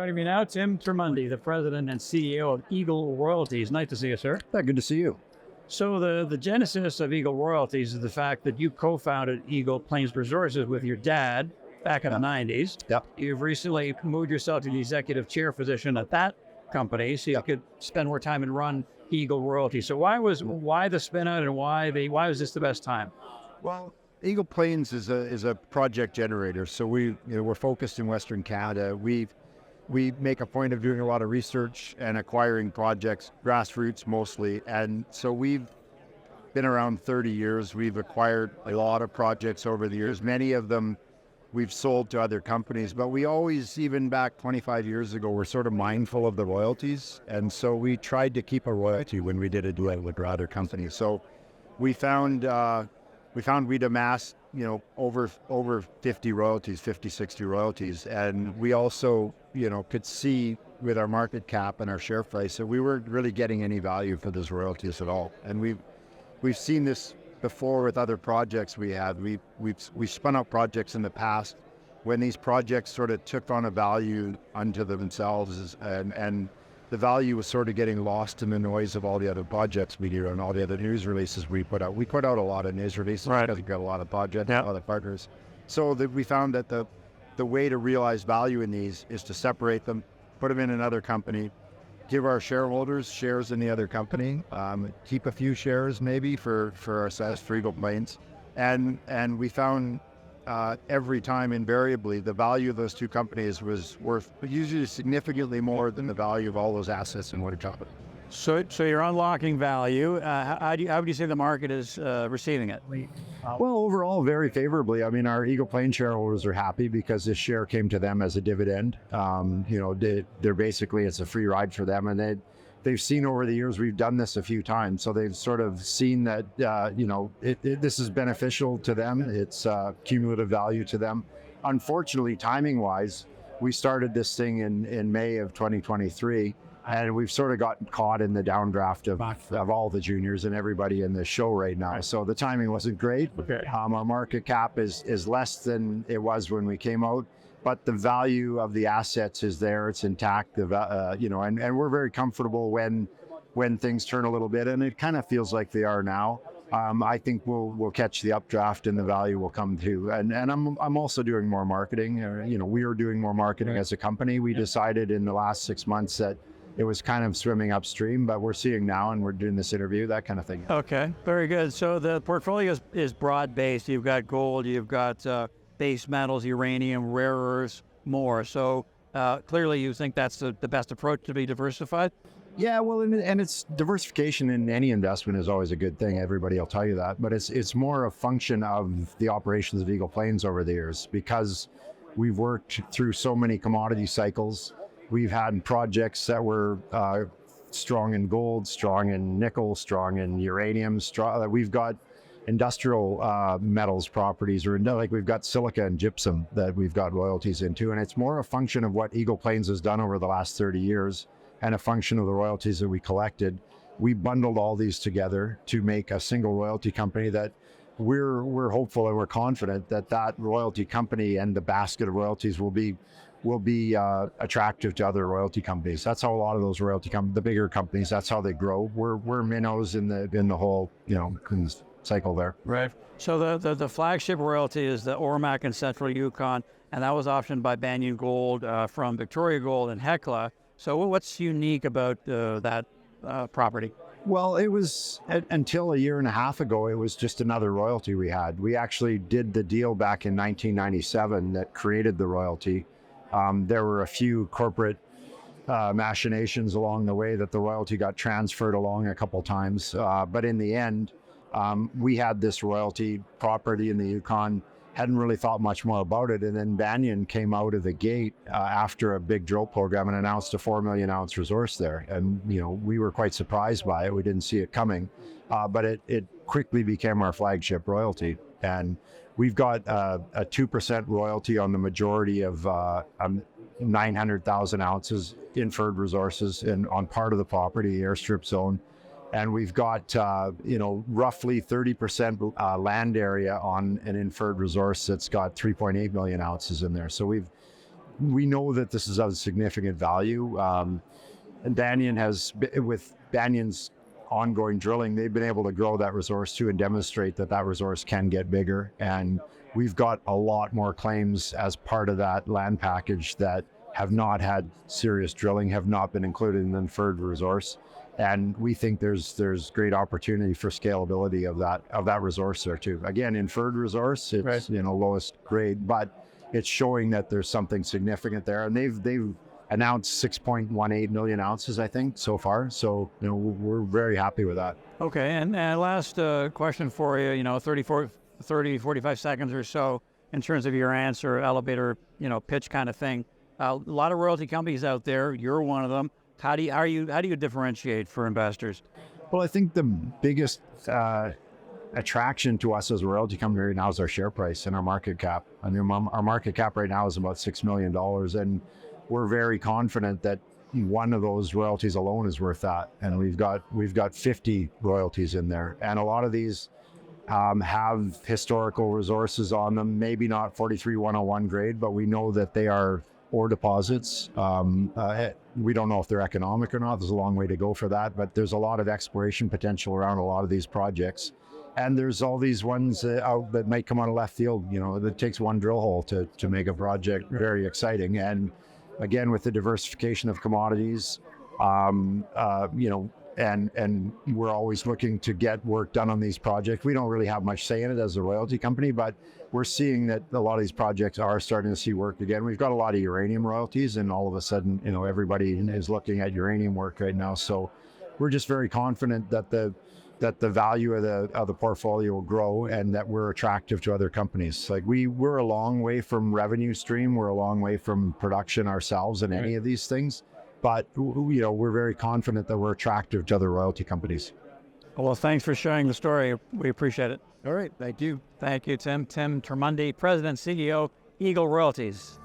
Joining me now, Tim Termuende, the president and CEO of Eagle Royalties. Nice to see you, sir. Good to see you. So the genesis of Eagle Royalties is the fact that you co-founded Eagle Plains Resources with your dad back in the 90s. Yep. You've recently moved yourself to the executive chair position at that company so you could spend more time and run Eagle Royalties. So why the spin out and why was this the best time? Well, Eagle Plains is a project generator. So we're focused in Western Canada. We make a point of doing a lot of research and acquiring projects, grassroots mostly. And so we've been around 30 years. We've acquired a lot of projects over the years. Many of them we've sold to other companies, but we always, even back 25 years ago, were sort of mindful of the royalties. And so we tried to keep a royalty when we did a deal with other companies. So we found we'd amassed, over 50 royalties, 50, 60 royalties. And we also, could see with our market cap and our share price that we weren't really getting any value for those royalties at all. And we've seen this before with other projects we had. We spun out projects in the past when these projects sort of took on a value unto themselves, and the value was sort of getting lost in the noise of all the other projects we do and all the other news releases we put out. We put out a lot of news releases because we've got a lot of projects, a lot of partners. So we found that the way to realize value in these is to separate them, put them in another company, give our shareholders shares in the other company, keep a few shares maybe for ourselves, for Eagle Plains. And we found every time invariably the value of those two companies was worth usually significantly more than the value of all those assets in one company. So you're unlocking value. How would you say the market is receiving it? Well, overall, very favorably. I mean, our Eagle Plains shareholders are happy because this share came to them as a dividend. They're basically, it's a free ride for them, and they've seen over the years we've done this a few times, so they've sort of seen that this is beneficial to them. It's cumulative value to them. Unfortunately, timing-wise, we started this thing in May of 2023. And we've sort of gotten caught in the downdraft of all the juniors and everybody in the show right now. So the timing wasn't great. Okay. Our market cap is less than it was when we came out, but the value of the assets is there. It's intact. And we're very comfortable when things turn a little bit, and it kind of feels like they are now. I think we'll catch the updraft and the value will come through. And I'm also doing more marketing. We are doing more marketing as a company. We decided in the last 6 months that it was kind of swimming upstream, but we're seeing now, and we're doing this interview, that kind of thing. Okay, very good. So the portfolio is broad-based. You've got gold, you've got base metals, uranium, rare earths, more. So clearly you think that's the best approach to be diversified? Yeah, well, and it's diversification in any investment is always a good thing. Everybody will tell you that, but it's more a function of the operations of Eagle Plains over the years, because we've worked through so many commodity cycles. We've had projects that were strong in gold, strong in nickel, strong in uranium. We've got industrial metals properties, we've got silica and gypsum that we've got royalties into. And it's more a function of what Eagle Plains has done over the last 30 years and a function of the royalties that we collected. We bundled all these together to make a single royalty company that we're hopeful and we're confident that royalty company and the basket of royalties will be attractive to other royalty companies. That's how a lot of those the bigger companies, that's how they grow. We're minnows in the whole cycle there. Right. So the flagship royalty is the Ormac in Central Yukon, and that was optioned by Banyan Gold from Victoria Gold and Hecla. So what's unique about that property? Well, it was, until a year and a half ago, it was just another royalty we had. We actually did the deal back in 1997 that created the royalty. There were a few corporate machinations along the way that the royalty got transferred along a couple times. But in the end, we had this royalty property in the Yukon, hadn't really thought much more about it. And then Banyan came out of the gate after a big drill program and announced a 4 million ounce resource there. And, we were quite surprised by it. We didn't see it coming, but it quickly became our flagship royalty. And we've got a 2% royalty on the majority of 900,000 ounces inferred resources on part of the property, airstrip zone. And we've got, roughly 30% land area on an inferred resource that's got 3.8 million ounces in there. So we know that this is of significant value. And with Banyan's ongoing drilling, they've been able to grow that resource too and demonstrate that that resource can get bigger. And we've got a lot more claims as part of that land package that have not had serious drilling, have not been included in the inferred resource. And we think there's great opportunity for scalability of that resource there too. Again, inferred resource, it's Right. Lowest grade, but it's showing that there's something significant there. And they've announced 6.18 million ounces, I think, so far. So we're very happy with that. Okay, and last question for you, 45 seconds or so in terms of your answer, elevator, pitch kind of thing. A lot of royalty companies out there, you're one of them. How do you differentiate for investors? Well, I think the biggest attraction to us as a royalty company right now is our share price and our market cap. I mean, our market cap right now is about $6 million, and we're very confident that one of those royalties alone is worth that. And we've got 50 royalties in there, and a lot of these have historical resources on them. Maybe not 43-101 grade, but we know that they are ore deposits. We don't know if they're economic or not. There's a long way to go for that, but there's a lot of exploration potential around a lot of these projects. And there's all these ones out that might come out of left field. It takes one drill hole to make a project very exciting. And again, with the diversification of commodities, and we're always looking to get work done on these projects. We don't really have much say in it as a royalty company, but we're seeing that a lot of these projects are starting to see work again. We've got a lot of uranium royalties, and all of a sudden, everybody is looking at uranium work right now. So we're just very confident that the value of the portfolio will grow and that we're attractive to other companies. Like we're a long way from revenue stream. We're a long way from production ourselves in any of these things. But, we're very confident that we're attractive to other royalty companies. Well, thanks for sharing the story. We appreciate it. All right. Thank you. Thank you, Tim. Tim Termuende, President, CEO, Eagle Royalties.